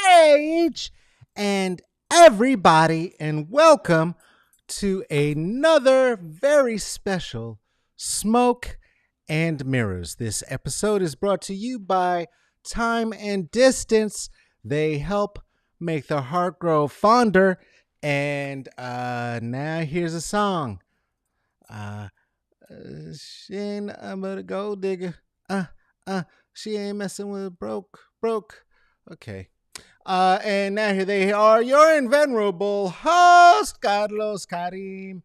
Hey, each and everybody, and welcome to another very special Smoke and Mirrors. This episode is brought to you by Time and Distance. They help make the heart grow fonder. And now here's a song. She ain't but a gold digger. Uh, she ain't messing with broke. Okay. And now here they are, your invenerable host, Carlos Karim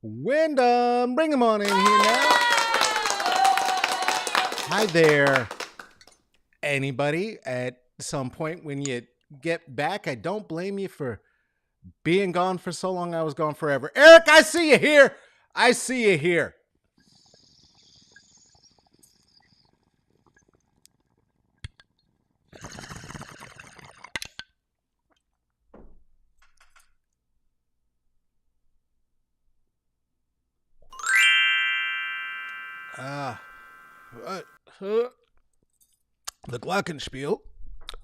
Wyndham. Bring him on in here now. Hi there. Anybody at some point when you get back, I don't blame you for being gone for so long. I was gone forever. Eric, I see you here. I see you here. The Glockenspiel,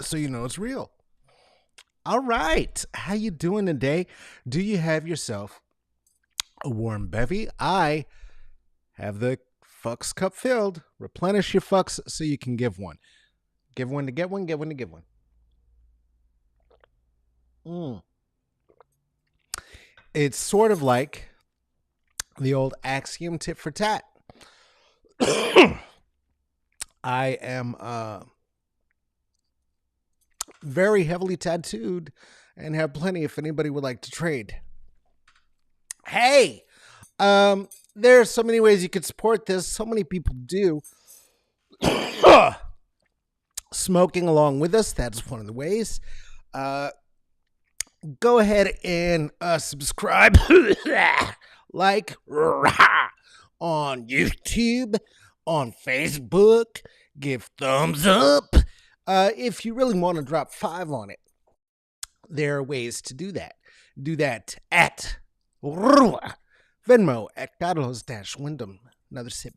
so you know it's real. All right, how you doing today? Do you have yourself a warm bevy? I have the fucks cup filled. Replenish your fucks so you can give one. Give one to get one, give one to give one. It's sort of like the old axiom tit for tat. I am very heavily tattooed and have plenty if anybody would like to trade. Hey, there are so many ways you could support this. So many people do. Smoking along with us, that's one of the ways. Go ahead and subscribe, like, on YouTube, on Facebook, give thumbs up. If you really want to drop 5 on it, there are ways to do that. Do that at Venmo at Carlos-Wyndham. Another sip.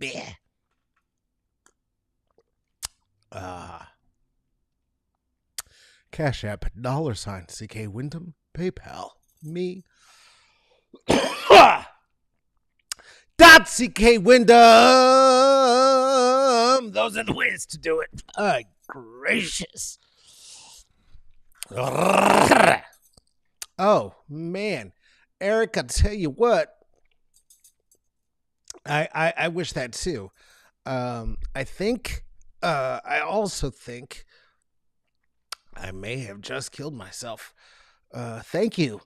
Cash App, $CK Wyndham, PayPal, me. .CK Wyndham. Those are the ways to do it. Gracious. Oh, man. Eric, I'll tell you what. I wish that too. I also think I may have just killed myself. Thank you.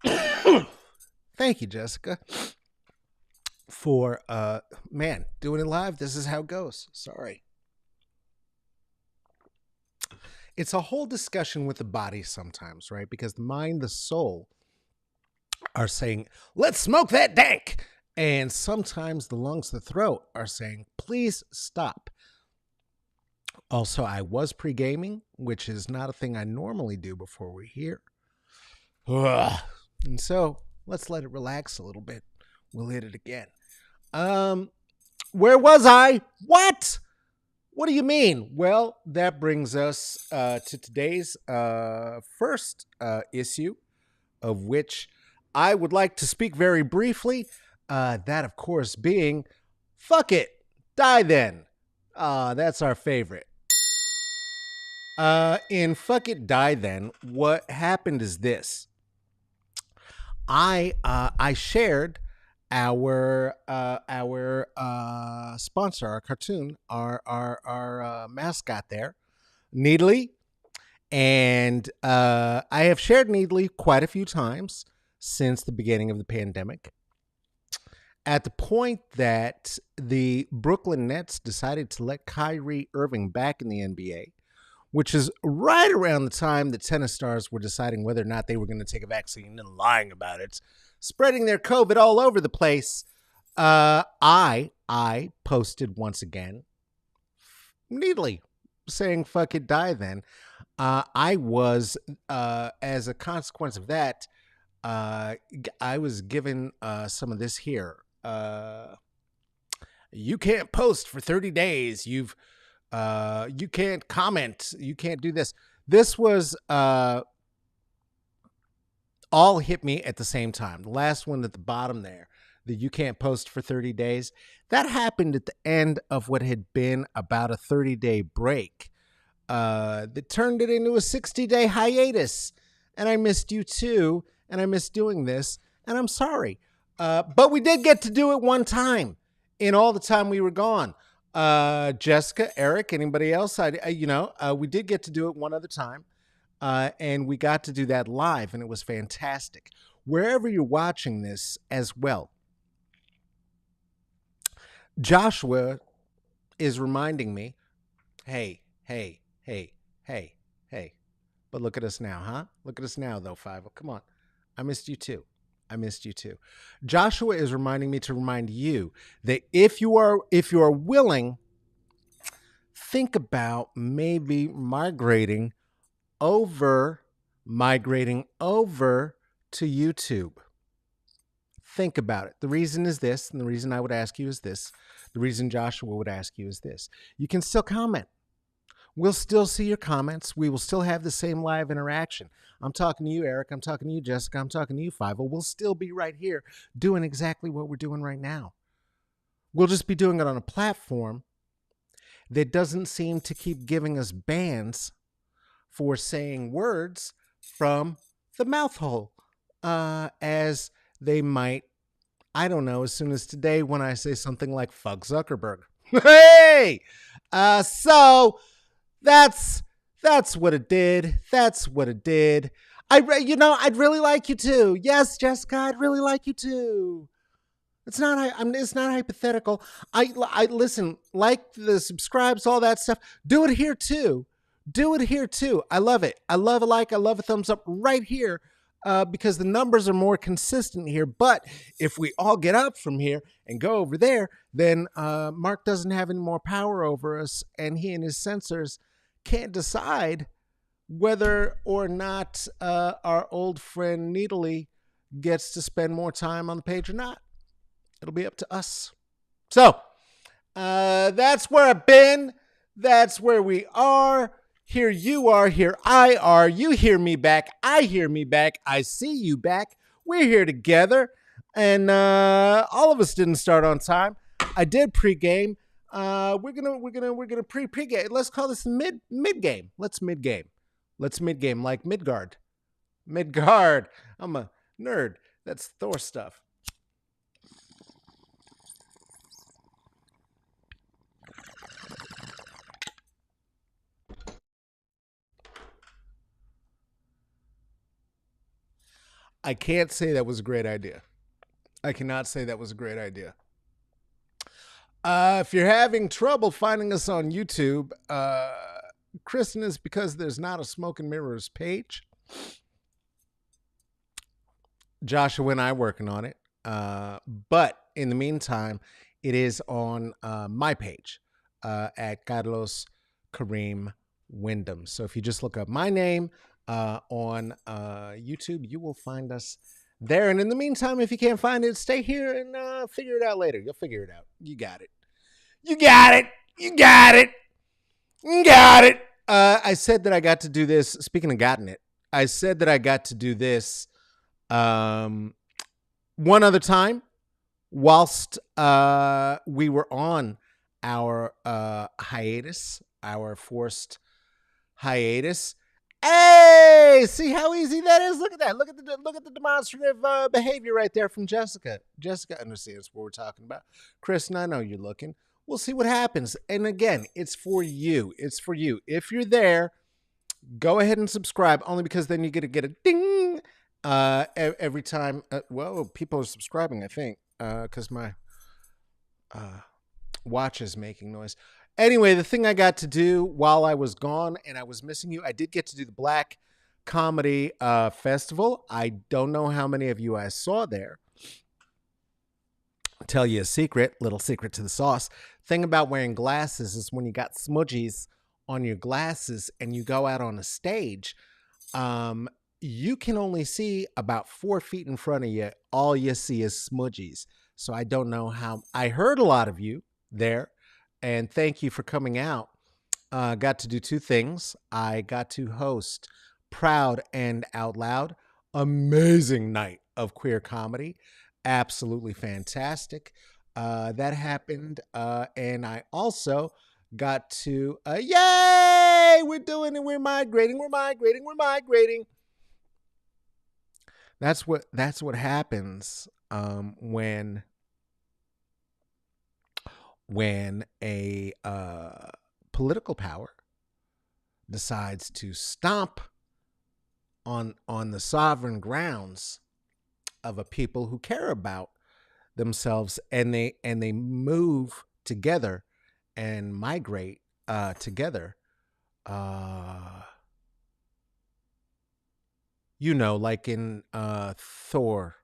Thank you, Jessica, for doing it live. This is how it goes. Sorry. It's a whole discussion with the body sometimes, right? Because the mind, the soul are saying, let's smoke that dank. And sometimes the lungs, the throat are saying, please stop. Also, I was pre-gaming, which is not a thing I normally do before we're here. And so let's let it relax a little bit. We'll hit it again. Where was I? What? What do you mean? Well, that brings us to today's first issue, of which I would like to speak very briefly. That, of course, being, fuck it, die then. That's our favorite. In Fuck It, Die Then, what happened is this. I shared our sponsor, our cartoon, our mascot there, Needly, and I have shared Needly quite a few times since the beginning of the pandemic. At the point that the Brooklyn Nets decided to let Kyrie Irving back in the NBA, which is right around the time that tennis stars were deciding whether or not they were going to take a vaccine and lying about it, spreading their COVID all over the place, I posted once again, neatly saying, fuck it, die then. I was, as a consequence of that, I was given some of this here. you can't post for 30 days. You can't comment. You can't do this. This was all hit me at the same time. The last one at the bottom there, that you can't post for 30 days, that happened at the end of what had been about a 30-day break that turned it into a 60-day hiatus. And I missed you too. And I missed doing this. And I'm sorry. But we did get to do it one time in all the time we were gone. Jessica, Eric, anybody else? We did get to do it one other time. And we got to do that live, and it was fantastic. Wherever you're watching this as well, Joshua is reminding me, hey, hey, hey, hey, hey. But look at us now, huh? Look at us now, though, Five. Come on. I missed you too. I missed you too. Joshua is reminding me to remind you that if you are willing, think about maybe migrating over to YouTube. Think about it. The reason is this, and the reason I would ask you is this. The reason Joshua would ask you is this. You can still comment. We'll still see your comments. We will still have the same live interaction. I'm talking to you, Eric. I'm talking to you, Jessica. I'm talking to you, Five. We'll still be right here doing exactly what we're doing right now. We'll just be doing it on a platform that doesn't seem to keep giving us bans for saying words from the mouth hole, as they might, I don't know, as soon as today when I say something like fuck Zuckerberg. Hey! So that's what it did. That's what it did. I'd really like you to. Yes, Jessica, I'd really like you to. It's not hypothetical. I listen, like the subscribes, all that stuff. Do it here too. Do it here too. I love it. I love a like. I love a thumbs up right here because the numbers are more consistent here. But if we all get up from here and go over there, then Mark doesn't have any more power over us, and he and his censors can't decide whether or not our old friend Needly gets to spend more time on the page or not. It'll be up to us. So that's where I've been. That's where we are. Here you are. Here I are. You hear me back. I hear me back. I see you back. We're here together. And all of us didn't start on time. I did pregame. We're gonna pregame. Let's call this mid game. Let's mid game. Let's mid game like Midgard. Midgard. I'm a nerd. That's Thor stuff. I can't say that was a great idea. I cannot say that was a great idea. If you're having trouble finding us on YouTube, Kristen, is because there's not a Smoke and Mirrors page. Joshua and I working on it. But in the meantime, it is on my page at Carlos Kareem Wyndham. So if you just look up my name on YouTube, you will find us there. And in the meantime, if you can't find it, stay here and figure it out later. You'll figure it out. You got it. You got it. You got it. You got it. I said that I got to do this. Speaking of gotten it, I said that I got to do this one other time whilst we were on our hiatus, our forced hiatus. Hey, see how easy that is? Look at that. Look at the demonstrative behavior right there from Jessica. Jessica understands what we're talking about. Kristen, I know you're looking. We'll see what happens. And again, it's for you. It's for you. If you're there, go ahead and subscribe, only because then you get a ding every time. Well, people are subscribing, I think, because my watch is making noise. Anyway, the thing I got to do while I was gone and I was missing you, I did get to do the Black Comedy Festival. I don't know how many of you I saw there. I'll tell you a secret, little secret to the sauce. Thing about wearing glasses is when you got smudgies on your glasses and you go out on a stage, you can only see about 4 feet in front of you. All you see is smudgies. So I don't know how. I heard a lot of you there, and thank you for coming out. Got to do two things. I got to host Proud and Out Loud, amazing night of queer comedy, absolutely fantastic. That happened, and I also got to yay! We're doing it. We're migrating. We're migrating. We're migrating. That's what happens when a political power decides to stomp on the sovereign grounds of a people who care about themselves, and they move together and migrate together. Uh, like in Thor.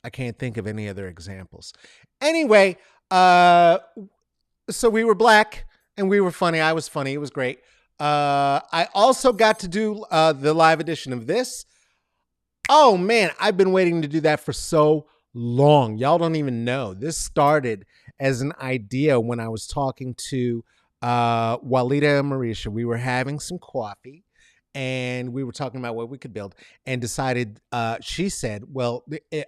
I can't think of any other examples. Anyway, so we were black and we were funny. I was funny. It was great. I also got to do the live edition of this. Oh man, I've been waiting to do that for so long. Y'all don't even know. This started as an idea when I was talking to Walida and Marisha. We were having some coffee and we were talking about what we could build and decided, she said, well,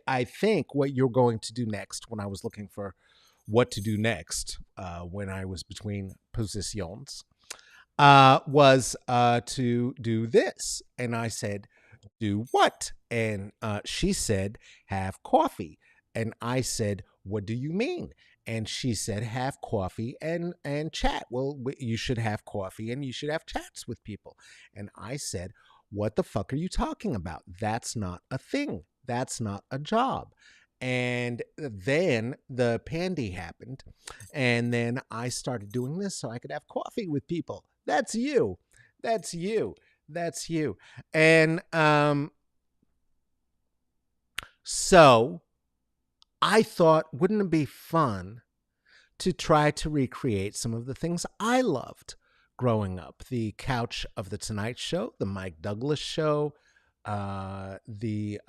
I think what you're going to do next, when I was looking for what to do next, when I was between positions, was to do this. And I said, do what? And she said, have coffee. And I said, what do you mean? And she said, have coffee and chat. Well, you should have coffee and you should have chats with people. And I said, what the fuck are you talking about? That's not a thing. That's not a job. And then the pandy happened. And then I started doing this so I could have coffee with people. That's you. That's you. That's you. And so I thought, wouldn't it be fun to try to recreate some of the things I loved growing up? The couch of the Tonight Show, the Mike Douglas show, the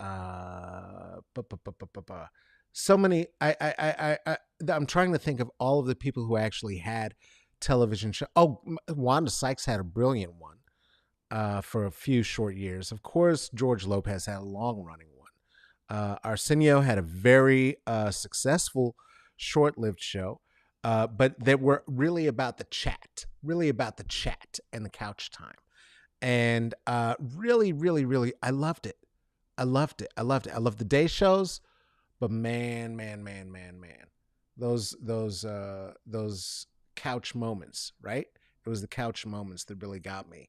so many. I'm trying to think of all of the people who actually had television show. Oh, Wanda Sykes had a brilliant one for a few short years. Of course, George Lopez had a long running one. Arsenio had a very successful short-lived show, but they were really about the chat, and the couch time. And really, really, really, I loved it. I loved the day shows, but man, those couch moments, right? It was the couch moments that really got me.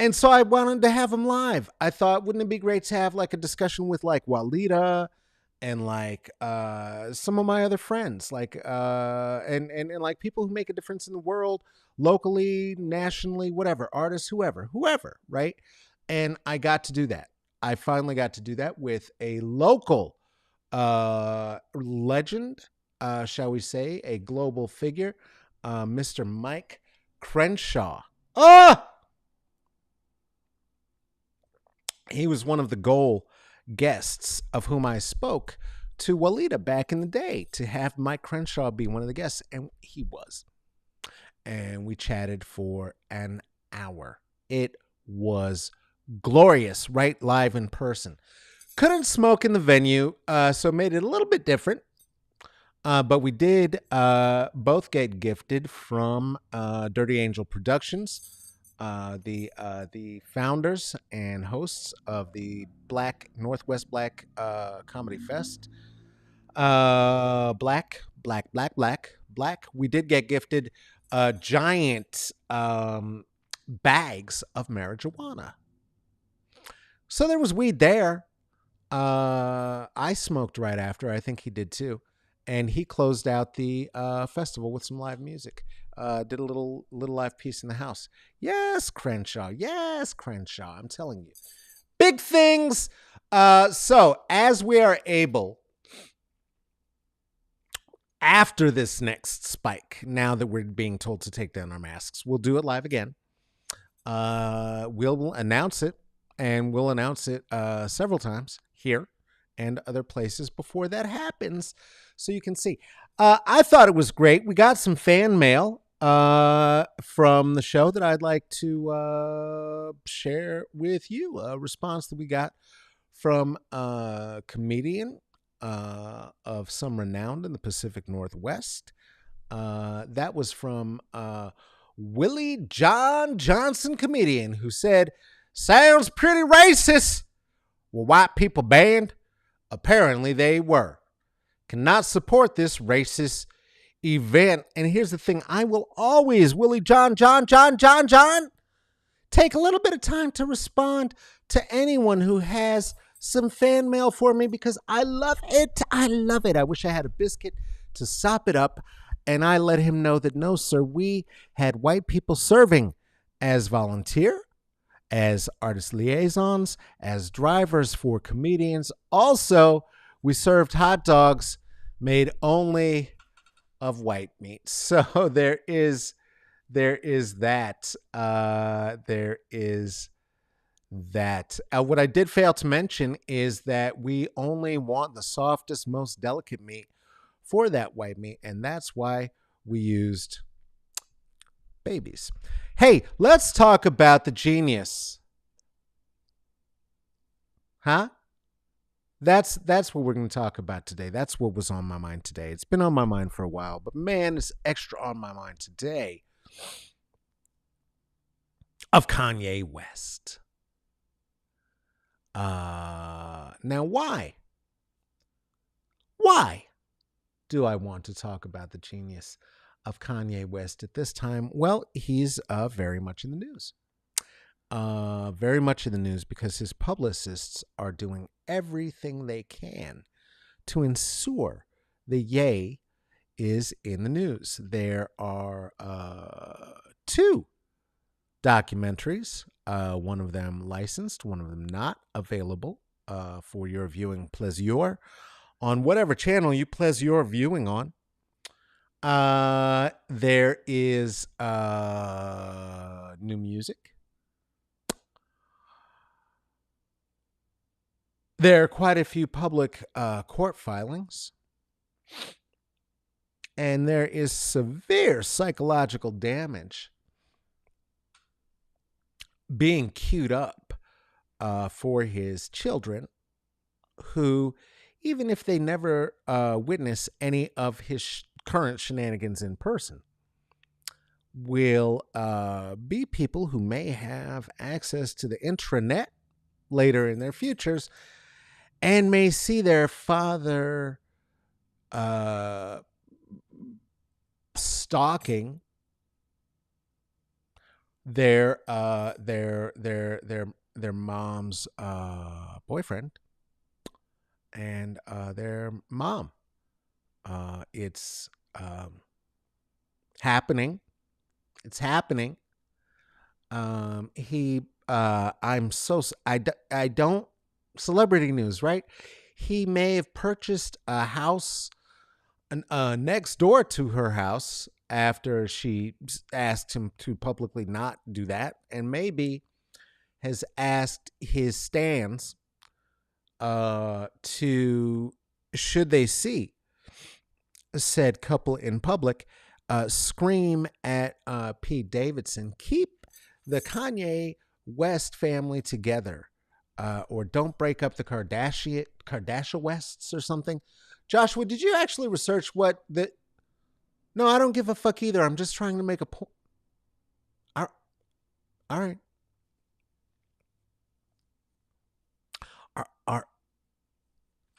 And so I wanted to have them live. I thought, wouldn't it be great to have like a discussion with like Walida and like some of my other friends, like and like people who make a difference in the world, locally, nationally, whatever, artists, whoever, right? And I got to do that. I finally got to do that with a local legend, shall we say, a global figure, Mr. Mike Crenshaw. Ah! He was one of the goal guests of whom I spoke to Walida back in the day, to have Mike Crenshaw be one of the guests. And he was. And we chatted for an hour. It was glorious, right? Live in person. Couldn't smoke in the venue, so made it a little bit different. But we did both get gifted from Dirty Angel Productions, the founders and hosts of the Northwest Black Comedy Fest. Black. We did get gifted giant bags of marijuana. So there was weed there. I smoked right after. I think he did too. And he closed out the festival with some live music. Did a little live piece in the house. Yes, Crenshaw. I'm telling you, big things. So as we are able, after this next spike, now that we're being told to take down our masks, we'll do it live again. We'll announce it. and we'll announce it several times here and other places before that happens, so you can see. I thought it was great. We got some fan mail from the show that I'd like to share with you. A response that we got from a comedian of some renown in the Pacific Northwest. That was from Willie John Johnson, comedian, who said, "Sounds pretty racist. Were white people banned? Apparently they were. Cannot support this racist event." And here's the thing: I will always, Willie John, take a little bit of time to respond to anyone who has some fan mail for me, because I love it. I love it. I wish I had a biscuit to sop it up. And I let him know that no, sir, we had white people serving as volunteer, as artist liaisons, as drivers for comedians. Also, we served hot dogs made only of white meat. So there is that. There is that. What I did fail to mention is that we only want the softest, most delicate meat for that white meat, and that's why we used babies. Hey, let's talk about the genius. Huh? That's what we're going to talk about today. That's what was on my mind today. It's been on my mind for a while, but man, it's extra on my mind today. Of Kanye West. Now, why? Why do I want to talk about the genius of Kanye West at this time? Well, he's very much in the news. Very much in the news because his publicists are doing everything they can to ensure the Ye is in the news. There are 2 documentaries, one of them licensed, one of them not, available for your viewing pleasure on whatever channel you pleasure viewing on. There is new music. There are quite a few public court filings. And there is severe psychological damage being queued up for his children, who, even if they never witness any of his current shenanigans in person, will be people who may have access to the intranet later in their futures and may see their father stalking their mom's boyfriend and their mom. It's happening. It's happening. I don't, celebrity news, right? He may have purchased a house next door to her house after she asked him to publicly not do that, and maybe has asked his stans to, should they see said couple in public, scream at Pete Davidson, keep the Kanye West family together, or don't break up the Kardashian Wests or something. Joshua, did you actually research what the... No, I don't give a fuck either. I'm just trying to make a point. All right.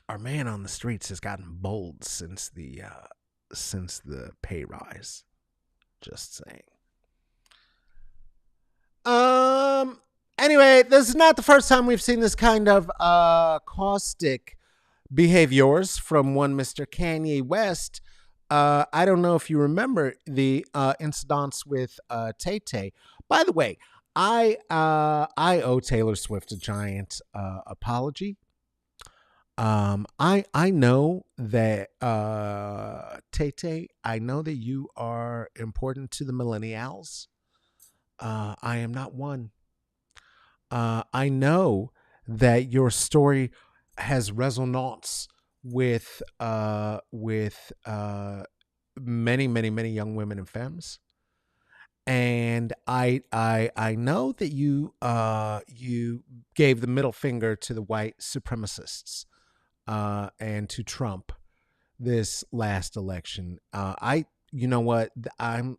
Our man on the streets has gotten bold since the pay rise. Just saying. Anyway, this is not the first time we've seen this kind of caustic behaviors from one Mr. Kanye West. I don't know if you remember the incidents with Tay-Tay. By the way, I owe Taylor Swift a giant apology. I know that Tay-Tay, I know that you are important to the millennials. I am not one. I know that your story has resonance with many, many, many young women and femmes. And I know that you gave the middle finger to the white supremacists and to Trump this last election. I You know what, I'm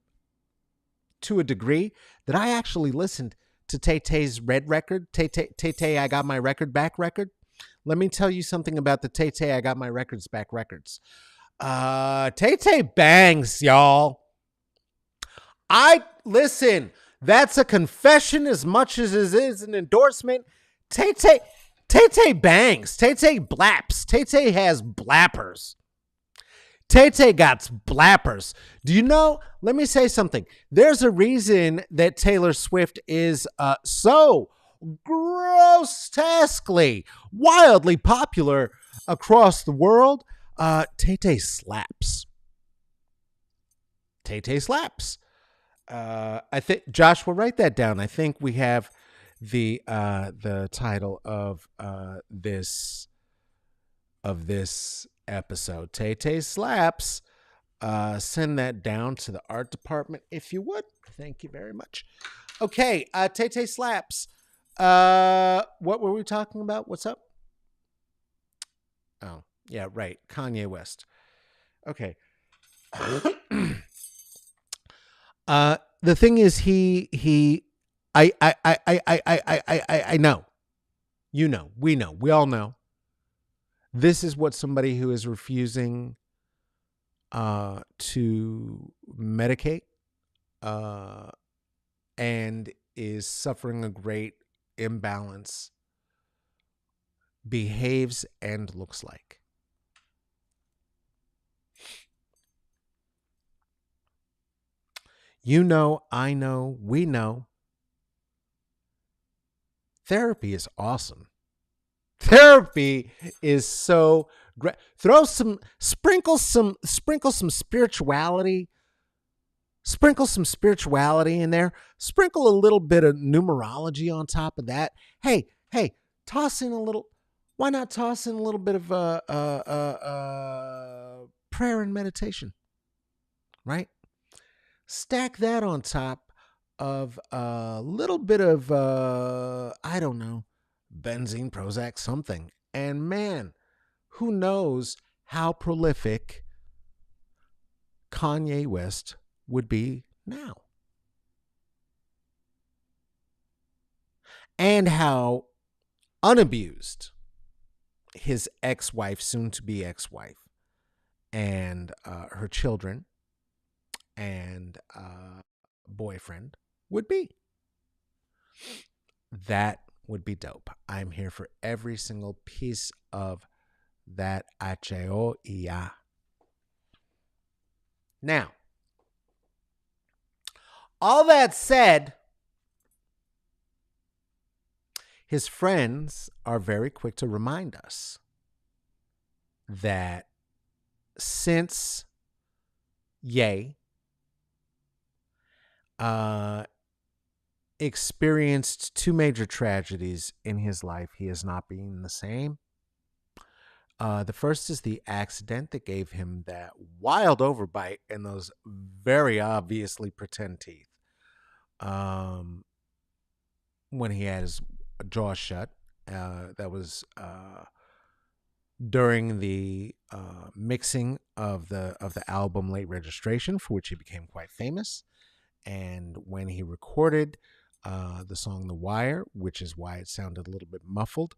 to a degree that I actually listened to Tay-Tay's Red record, Tay-Tay I Got My Record Back record. Let me tell you something about the Tay-Tay I Got My Records Back records. Tay-Tay bangs, y'all. I listen. That's a confession as much as it is an endorsement. Tay-Tay, Tay-Tay bangs. Tay-Tay blaps. Tay-Tay has blappers. Tay-Tay got blappers. Do you know? Let me say something. There's a reason that Taylor Swift is so grotesquely, wildly popular across the world. Tay-Tay slaps. Tay-Tay slaps. I think Josh will write that down. I think we have the title of this episode. Tay-Tay slaps. Send that down to the art department if you would. Thank you very much. Okay, Tay-Tay slaps. What were we talking about? What's up? Oh, yeah, right. Kanye West. Okay. The thing is, I know, you know, we all know. This is what somebody who is refusing to medicate and is suffering a great imbalance behaves and looks like. You know, I know, we know. Therapy is awesome. Therapy is so great. Sprinkle some spirituality. Sprinkle some spirituality in there. Sprinkle a little bit of numerology on top of that. Hey, toss in a little. Why not toss in a little bit of prayer and meditation, right? Stack that on top of a little bit of, I don't know, benzene, Prozac, something. And man, who knows how prolific Kanye West would be now. And how unabused his ex-wife, soon-to-be ex-wife, and her children and boyfriend would be. That would be dope. I'm here for every single piece of that HOIA. Now, all that said, his friends are very quick to remind us that since Ye experienced two major tragedies in his life, he has not been the same. The first is the accident that gave him that wild overbite and those very obviously pretend teeth when he had his jaw shut. That was during the mixing of the album Late Registration, for which he became quite famous. And when he recorded the song The Wire, which is why it sounded a little bit muffled,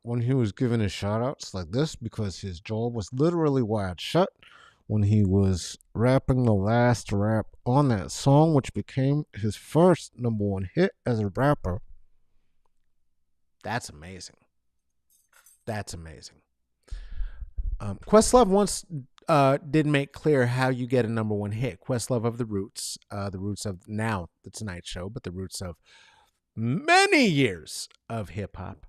when he was giving his shout outs like this, because his jaw was literally wired shut when he was rapping the last rap on that song, which became his first #1 hit as a rapper. That's amazing. That's amazing. Questlove once did make clear how you get a #1 hit. Questlove of the Roots of now the Tonight Show, but the roots of many years of hip hop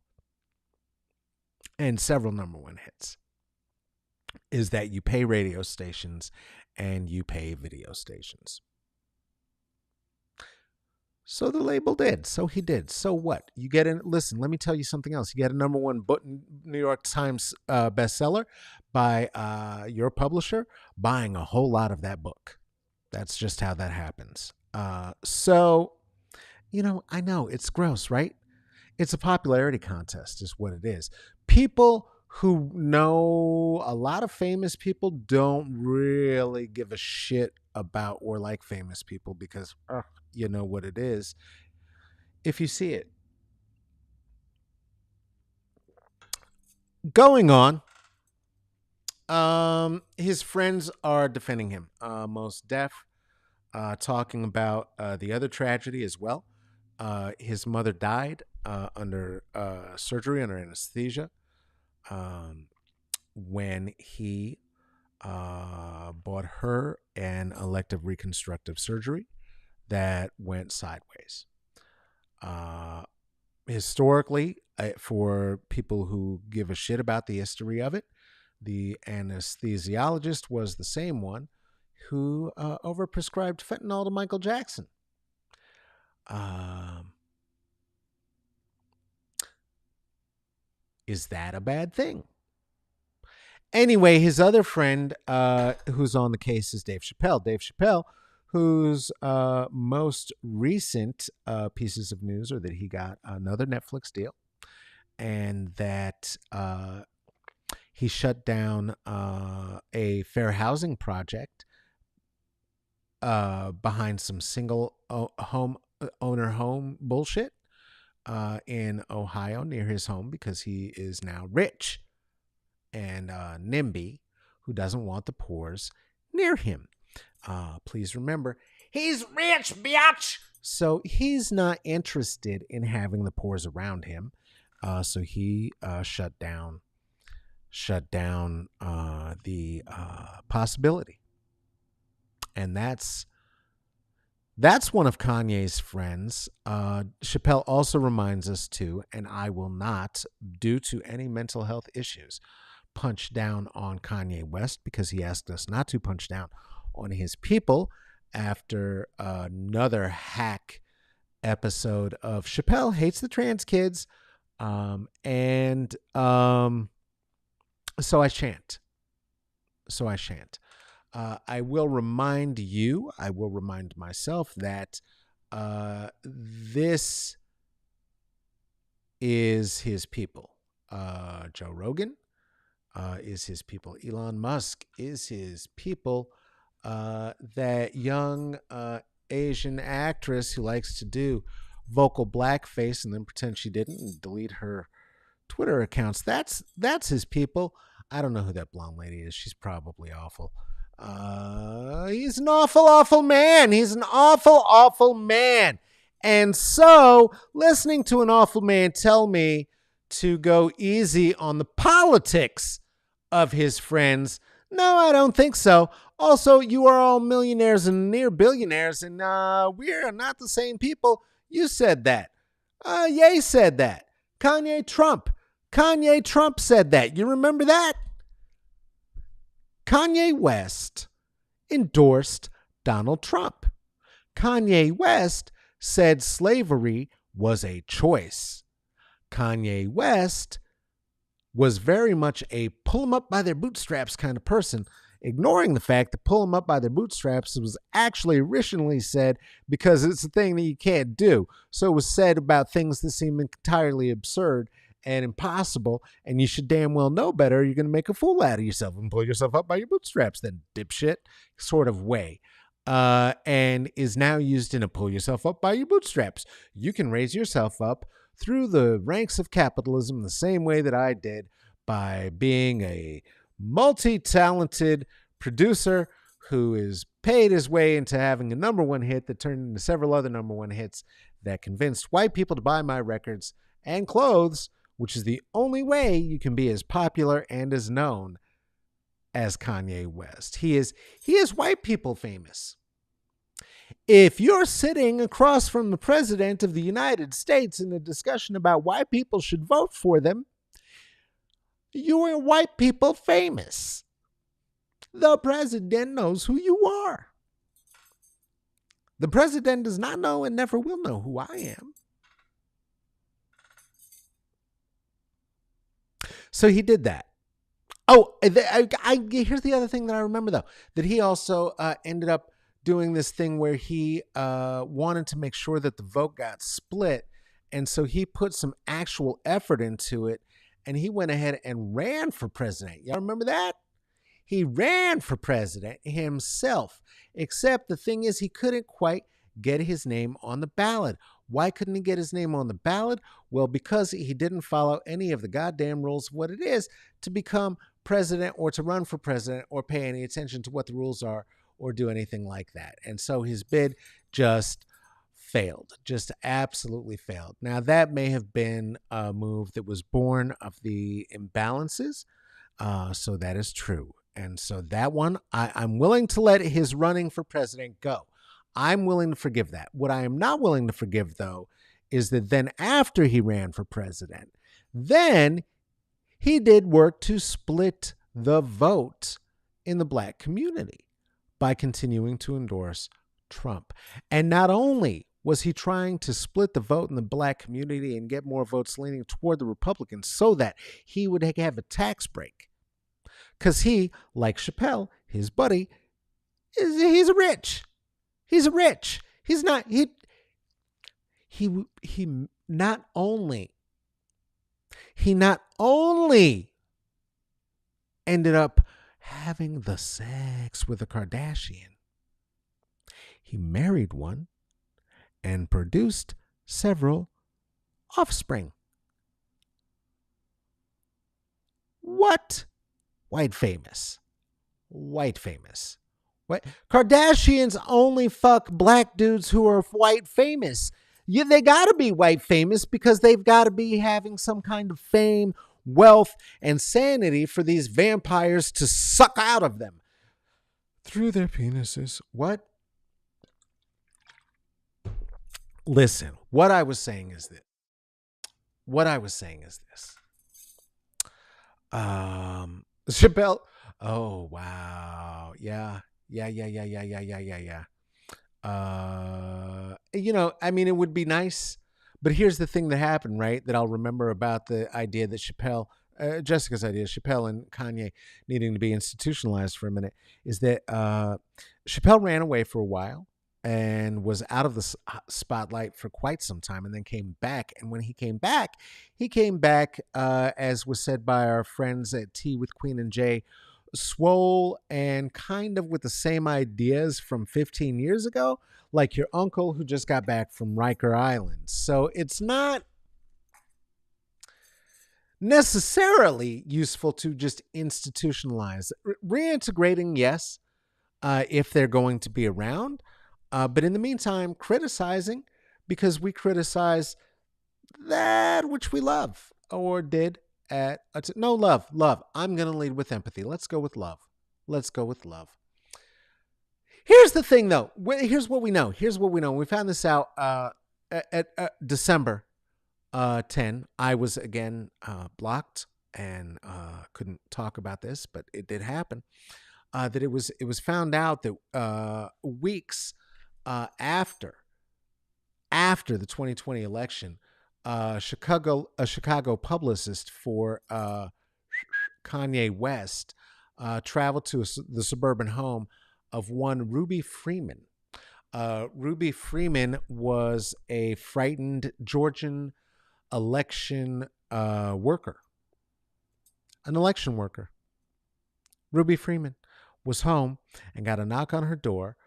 and several #1 hits, is that you pay radio stations and you pay video stations. So the label did. So he did. So what? You get in. Listen, let me tell you something else. You get a number one book, New York Times bestseller by your publisher buying a whole lot of that book. That's just how that happens. I know it's gross, right? It's a popularity contest, is what it is. People who know a lot of famous people don't really give a shit about or like famous people because you know what it is if you see it. Going on, his friends are defending him. Most Def talking about the other tragedy as well. His mother died under surgery, under anesthesia, um, when he bought her an elective reconstructive surgery that went sideways. Uh, Historically, for people who give a shit about the history of it, the anesthesiologist was the same one who overprescribed fentanyl to Michael Jackson. Um, is that a bad thing? Anyway, his other friend who's on the case is Dave Chappelle. Dave Chappelle, whose most recent pieces of news are that he got another Netflix deal and that he shut down a fair housing project behind some single home bullshit in Ohio near his home because he is now rich and NIMBY, who doesn't want the poors near him. Please remember, he's rich, bitch. So he's not interested in having the poors around him. So he shut down the possibility, and that's one of Kanye's friends. Chappelle also reminds us to, and I will not, due to any mental health issues, punch down on Kanye West because he asked us not to punch down on his people after another hack episode of Chappelle Hates the Trans Kids. So I shan't. I will remind myself that this is his people. Joe Rogan is his people. Elon Musk is his people. That young Asian actress who likes to do vocal blackface and then pretend she didn't and delete her Twitter accounts. That's his people. I don't know who that blonde lady is. She's probably awful. He's an awful, awful man. He's an awful, awful man. And so, listening to an awful man tell me to go easy on the politics of his friends, no, I don't think so. Also, you are all millionaires and near billionaires, and we're not the same people. You said that. Ye said that. Kanye Trump said that. You remember that? Kanye West endorsed Donald Trump. Kanye West said slavery was a choice. Kanye West was very much a pull them up by their bootstraps kind of person, ignoring the fact that pull them up by their bootstraps was actually originally said because it's a thing that you can't do. So it was said about things that seem entirely absurd and impossible, and you should damn well know better. You're going to make a fool out of yourself and pull yourself up by your bootstraps, then dipshit sort of way. And is now used in a pull yourself up by your bootstraps. You can raise yourself up through the ranks of capitalism the same way that I did by being a multi-talented producer who is paid his way into having a number one hit that turned into several other number one hits that convinced white people to buy my records and clothes, which is the only way you can be as popular and as known as Kanye West. He is white people famous. If you're sitting across from the president of the United States in a discussion about why people should vote for them, you are white people famous. The president knows who you are. The president does not know and never will know who I am. So he did that. Oh, here's the other thing that I remember, though, that he also ended up doing this thing where he wanted to make sure that the vote got split. And so he put some actual effort into it, and he went ahead and ran for president. Y'all remember that? He ran for president himself, except the thing is he couldn't quite get his name on the ballot. Why couldn't he get his name on the ballot? Well, because he didn't follow any of the goddamn rules of what it is to become president or to run for president or pay any attention to what the rules are or do anything like that. And so his bid just failed, just absolutely failed. Now, that may have been a move that was born of the imbalances. So that is true. And so that one, I'm willing to let his running for president go. I'm willing to forgive that. What I am not willing to forgive, though, is that then after he ran for president, then he did work to split the vote in the black community by continuing to endorse Trump. And not only was he trying to split the vote in the black community and get more votes leaning toward the Republicans so that he would have a tax break, because he, like Chappelle, his buddy, he's rich. He's rich. He's not, he not only ended up having the sex with a Kardashian, he married one and produced several offspring. What? White famous. What? Kardashians only fuck black dudes who are white famous. Yeah, they gotta be white famous because they've gotta be having some kind of fame, wealth, and sanity for these vampires to suck out of them through their penises. What? Listen, what I was saying is this. Chappelle. Oh, wow. Yeah. I mean, it would be nice, but here's the thing that happened, right? That I'll remember about the idea that Jessica's idea, Chappelle and Kanye needing to be institutionalized for a minute, is that Chappelle ran away for a while and was out of the spotlight for quite some time and then came back. And when he came back, as was said by our friends at Tea with Queen and Jay, swole and kind of with the same ideas from 15 years ago, like your uncle who just got back from Riker Island. So it's not necessarily useful to just institutionalize. Reintegrating, yes, if they're going to be around. But in the meantime, criticizing, because we criticize that which we love or did love. I'm going to lead with empathy. Let's go with love. Here's the thing, though. Here's what we know. We found this out at December 10. I was again blocked and couldn't talk about this, but it did happen. That it was found out that weeks after the 2020 election, a Chicago publicist for Kanye West traveled to the suburban home of one Ruby Freeman. Ruby Freeman was a frightened Georgian election worker. Ruby Freeman was home and got a knock on her door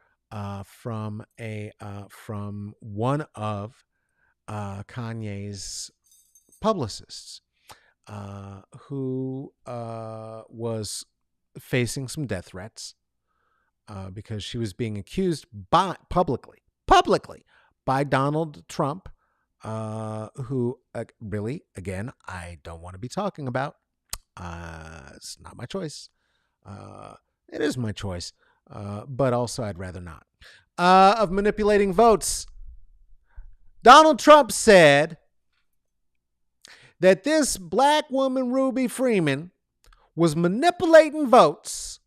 from one of Kanye's publicists, who was facing some death threats because she was being accused publicly by Donald Trump, who really, again, I don't want to be talking about. It's not my choice. It is my choice, but also I'd rather not. Of manipulating votes. Donald Trump said that this black woman, Ruby Freeman, was manipulating votes,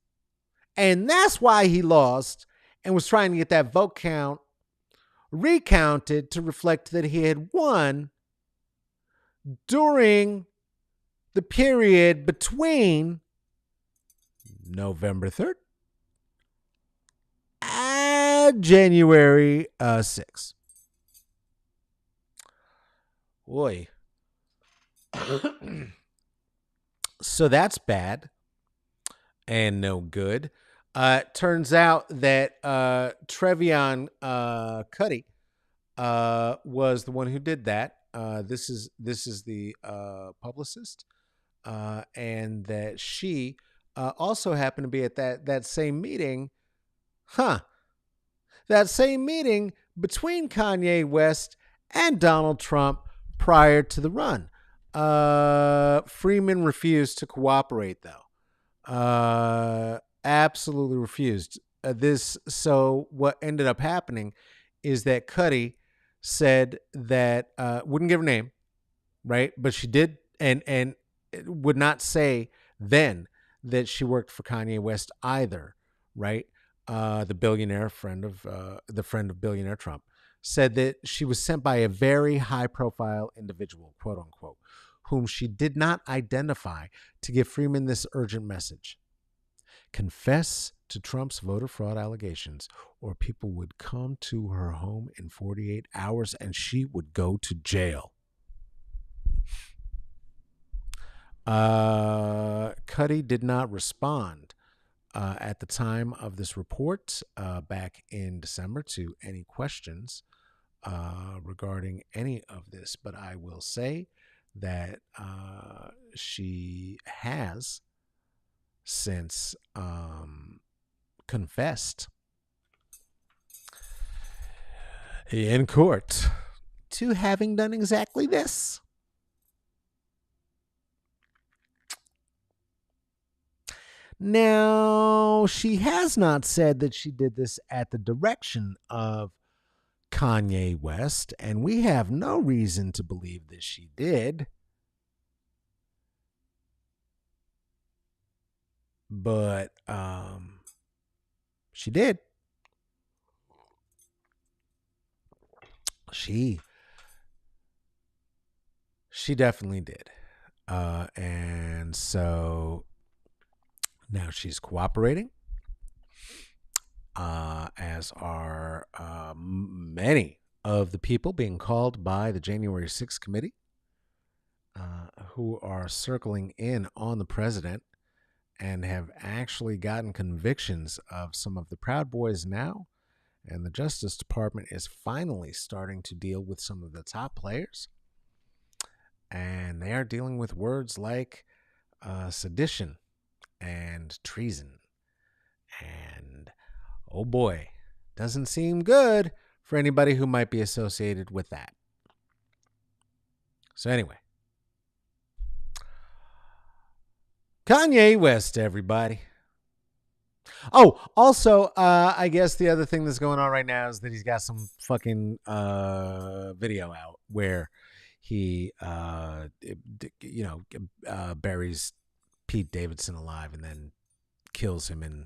and that's why he lost and was trying to get that vote count recounted to reflect that he had won during the period between November 3rd and January 6th. Boy. So that's bad and no good. Turns out that Trevion Cuddy was the one who did that. This is the publicist, and that she also happened to be at that same meeting. Huh. That same meeting between Kanye West and Donald Trump prior to the run. Freeman refused to cooperate, though. Absolutely refused. So what ended up happening is that Cuddy said that wouldn't give her name, right? But she did, and would not say then that she worked for Kanye West either, right? The billionaire friend of billionaire Trump, said that she was sent by a very high-profile individual, quote unquote, whom she did not identify, to give Freeman this urgent message: confess to Trump's voter fraud allegations, or people would come to her home in 48 hours and she would go to jail. Cuddy did not respond at the time of this report back in December to any questions regarding any of this, but I will say that she has since confessed in court to having done exactly this. Now, she has not said that she did this at the direction of Kanye West, and we have no reason to believe that she did. But she did. She definitely did. And so now she's cooperating, as are many of the people being called by the January 6th committee, who are circling in on the president and have actually gotten convictions of some of the Proud Boys now. And the Justice Department is finally starting to deal with some of the top players. And they are dealing with words like sedition and treason. And oh boy, doesn't seem good for anybody who might be associated with that. So anyway, Kanye West, everybody. Oh, also, I guess the other thing that's going on right now is that he's got some fucking video out where he, buries Pete Davidson alive and then kills him and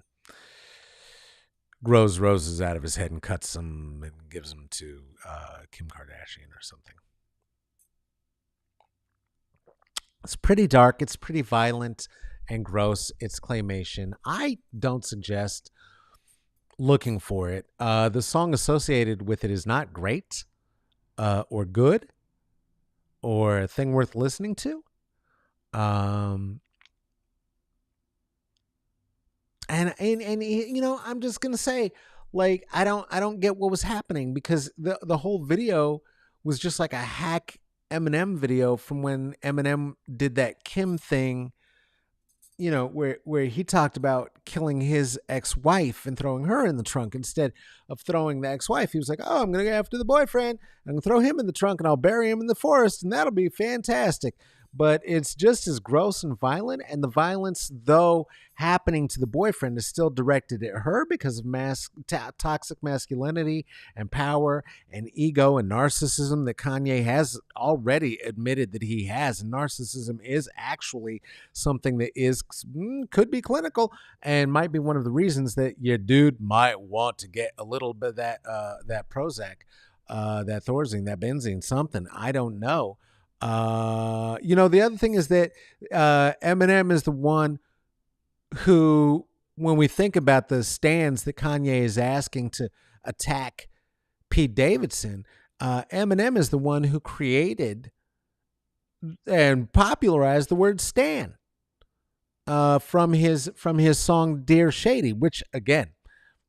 grows roses out of his head and cuts them and gives them to Kim Kardashian or something. It's pretty dark. It's pretty violent and gross. It's claymation. I don't suggest looking for it. The song associated with it is not great or good or a thing worth listening to. And I'm just gonna say, like, I don't get what was happening, because the whole video was just like a hack Eminem video from when Eminem did that Kim thing, where he talked about killing his ex-wife and throwing her in the trunk instead of throwing the ex-wife. He was like, oh, I'm going to go after the boyfriend. I'm going to throw him in the trunk and I'll bury him in the forest, and that'll be fantastic. But it's just as gross and violent, and the violence, though happening to the boyfriend, is still directed at her because of toxic masculinity and power and ego and narcissism that Kanye has already admitted that he has. And narcissism is actually something that could be clinical and might be one of the reasons that your dude might want to get a little bit of that Prozac that Thorazine, that benzene, something. I don't know. The other thing is that Eminem is the one who, when we think about the stands that Kanye is asking to attack Pete Davidson, Eminem is the one who created and popularized the word stan from his song Dear Shady, which again,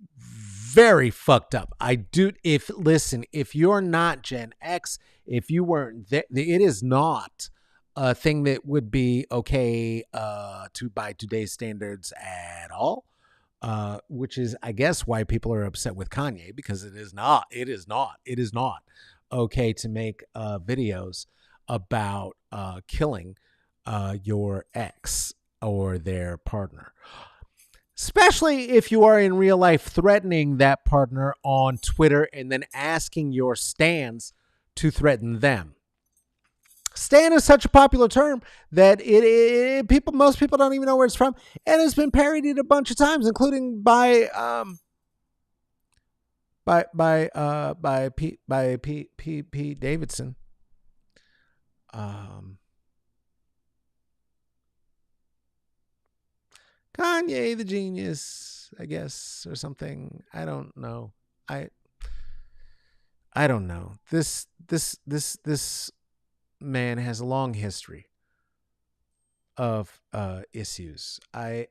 very fucked up. If you're not Gen X, if you weren't there, it is not a thing that would be okay by today's standards at all. Which is, I guess, why people are upset with Kanye, because it is not okay to make videos about killing your ex or their partner, especially if you are in real life threatening that partner on Twitter and then asking your stans to threaten them. Stan is such a popular term that most people don't even know where it's from, and it's been parodied a bunch of times, including by Pete Davidson. Kanye the genius, I guess, or something. I don't know. I don't know. This man has a long history of issues. I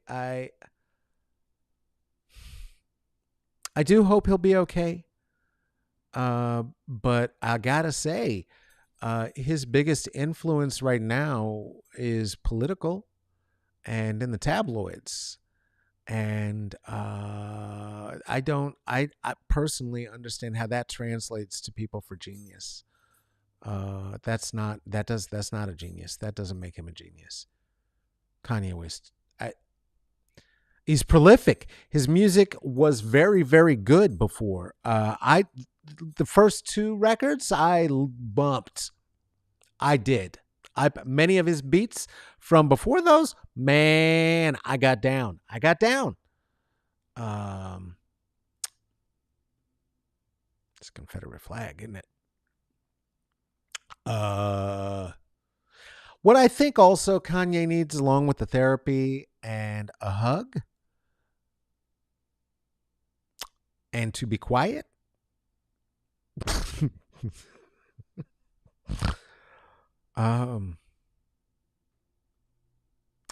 do hope he'll be okay. But I gotta say, his biggest influence right now is political and in the tabloids. And I personally understand how that translates to people for genius. That's not a genius. That doesn't make him a genius. Kanye West, he's prolific. His music was very, very good before. The first two records I bumped. I did. Many of his beats from before those, man, I got down. It's a Confederate flag, isn't it? What I think also Kanye needs, along with the therapy and a hug and to be quiet,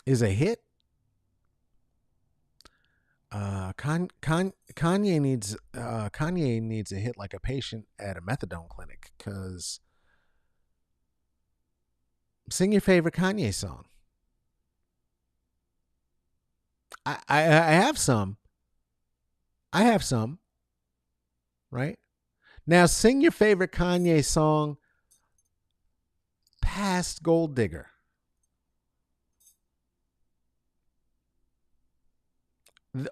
is a hit. Kanye needs a hit like a patient at a methadone clinic, because sing your favorite Kanye song. I have some. Right? Now sing your favorite Kanye song past Gold Digger.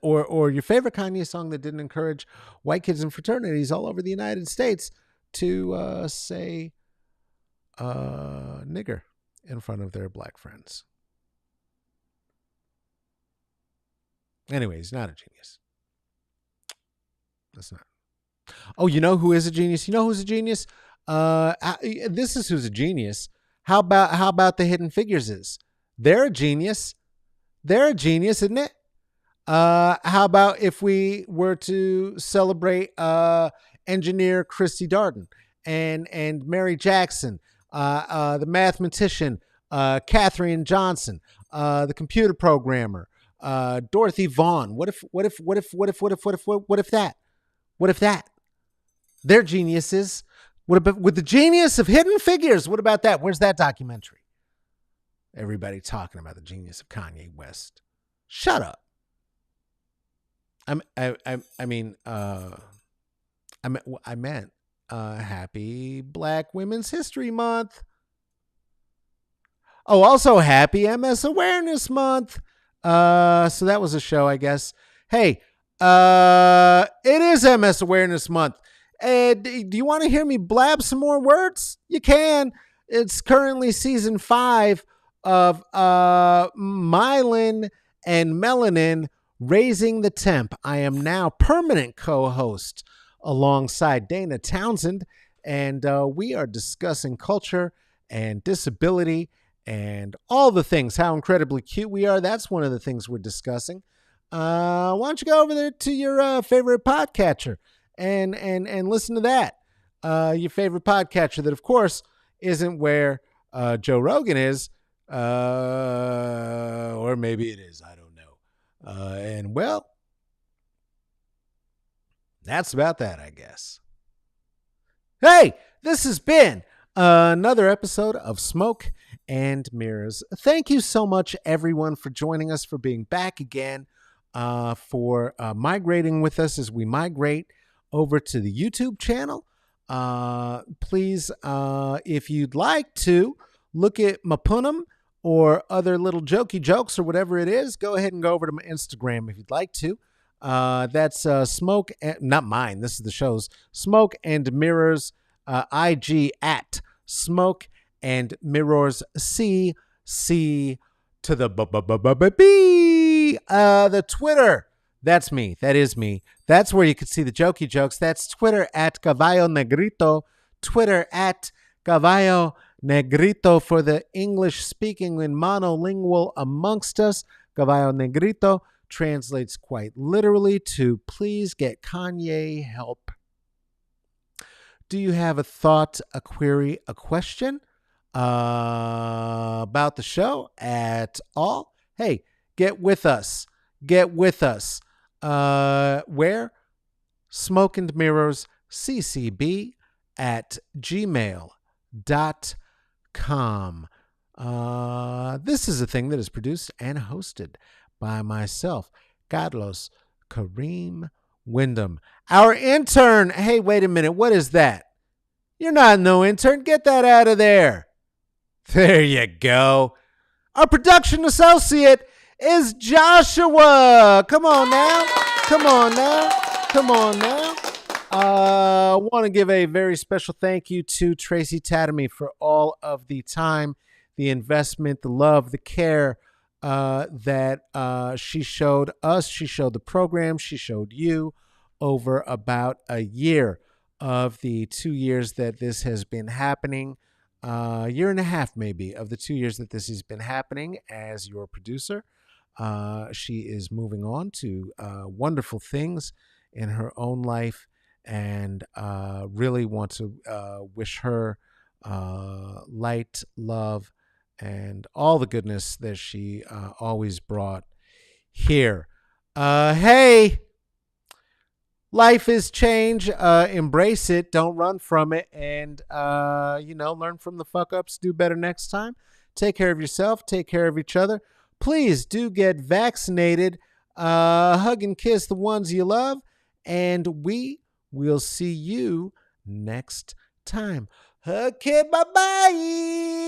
Or your favorite Kanye song that didn't encourage white kids and fraternities all over the United States to say nigger in front of their black friends. Anyway, he's not a genius. That's not. Oh, you know who is a genius? You know who's a genius? This is who's a genius. How about the Hidden Figures is? They're a genius. They're a genius, isn't it? How about if we were to celebrate engineer Christy Darden and Mary Jackson, the mathematician Katherine Johnson, the computer programmer Dorothy Vaughan. What if that? They're geniuses. What about with the genius of Hidden Figures? What about that? Where's that documentary? Everybody talking about the genius of Kanye West. Shut up. I meant happy Black Women's History Month. Oh, also happy MS Awareness Month. So that was a show, I guess. Hey, it is MS Awareness Month. Do you want to hear me blab some more words? You can. It's currently season 5 of Myelin and Melanin Raising the Temp. I am now permanent co-host alongside Dana Townsend, and we are discussing culture and disability and all the things, how incredibly cute we are. That's one of the things we're discussing. Why don't you go over there to your favorite podcatcher and listen to that? Your favorite podcatcher that, of course, isn't where Joe Rogan is, or maybe it is. I don't know. And well, that's about that, I guess. Hey, this has been another episode of Smoke and Mirrors. Thank you so much, everyone, for joining us, for being back again, for migrating with us as we migrate over to the YouTube channel. Please, if you'd like to look at Mapunam or other little jokey jokes or whatever it is, go ahead and go over to my Instagram if you'd like to. That's Smoke, not mine. This is the show's Smoke and Mirrors. IG at Smoke and Mirrors C to the B. The Twitter. That's me. That is me. That's where you can see the jokey jokes. That's Twitter at Caballo Negrito. Twitter at Caballo Negrito for the English speaking and monolingual amongst us. Caballo Negrito translates quite literally to please get Kanye help. Do you have a thought, a query, a question about the show at all? Hey, get with us. Get with us. Where? Smoke and Mirrors CCB at gmail.com. This is a thing that is produced and hosted by myself, Carlos Kareem Wyndham. Our intern, hey, wait a minute, what is that? You're not no intern. Get that out of there. There you go. Our production associate is Joshua. Come on now. Come on now. Come on now. I want to give a very special thank you to Tracy Tatamy for all of the time, the investment, the love, the care that she showed us. She showed the program. She showed you over about a year of the 2 years that this has been happening. Year and a half, maybe, of the 2 years that this has been happening as your producer. She is moving on to wonderful things in her own life, and really want to wish her light, love, and all the goodness that she always brought here. Hey, life is change. Embrace it. Don't run from it. And, learn from the fuck ups. Do better next time. Take care of yourself. Take care of each other. Please do get vaccinated. Hug and kiss the ones you love. And we will see you next time. Okay, bye-bye.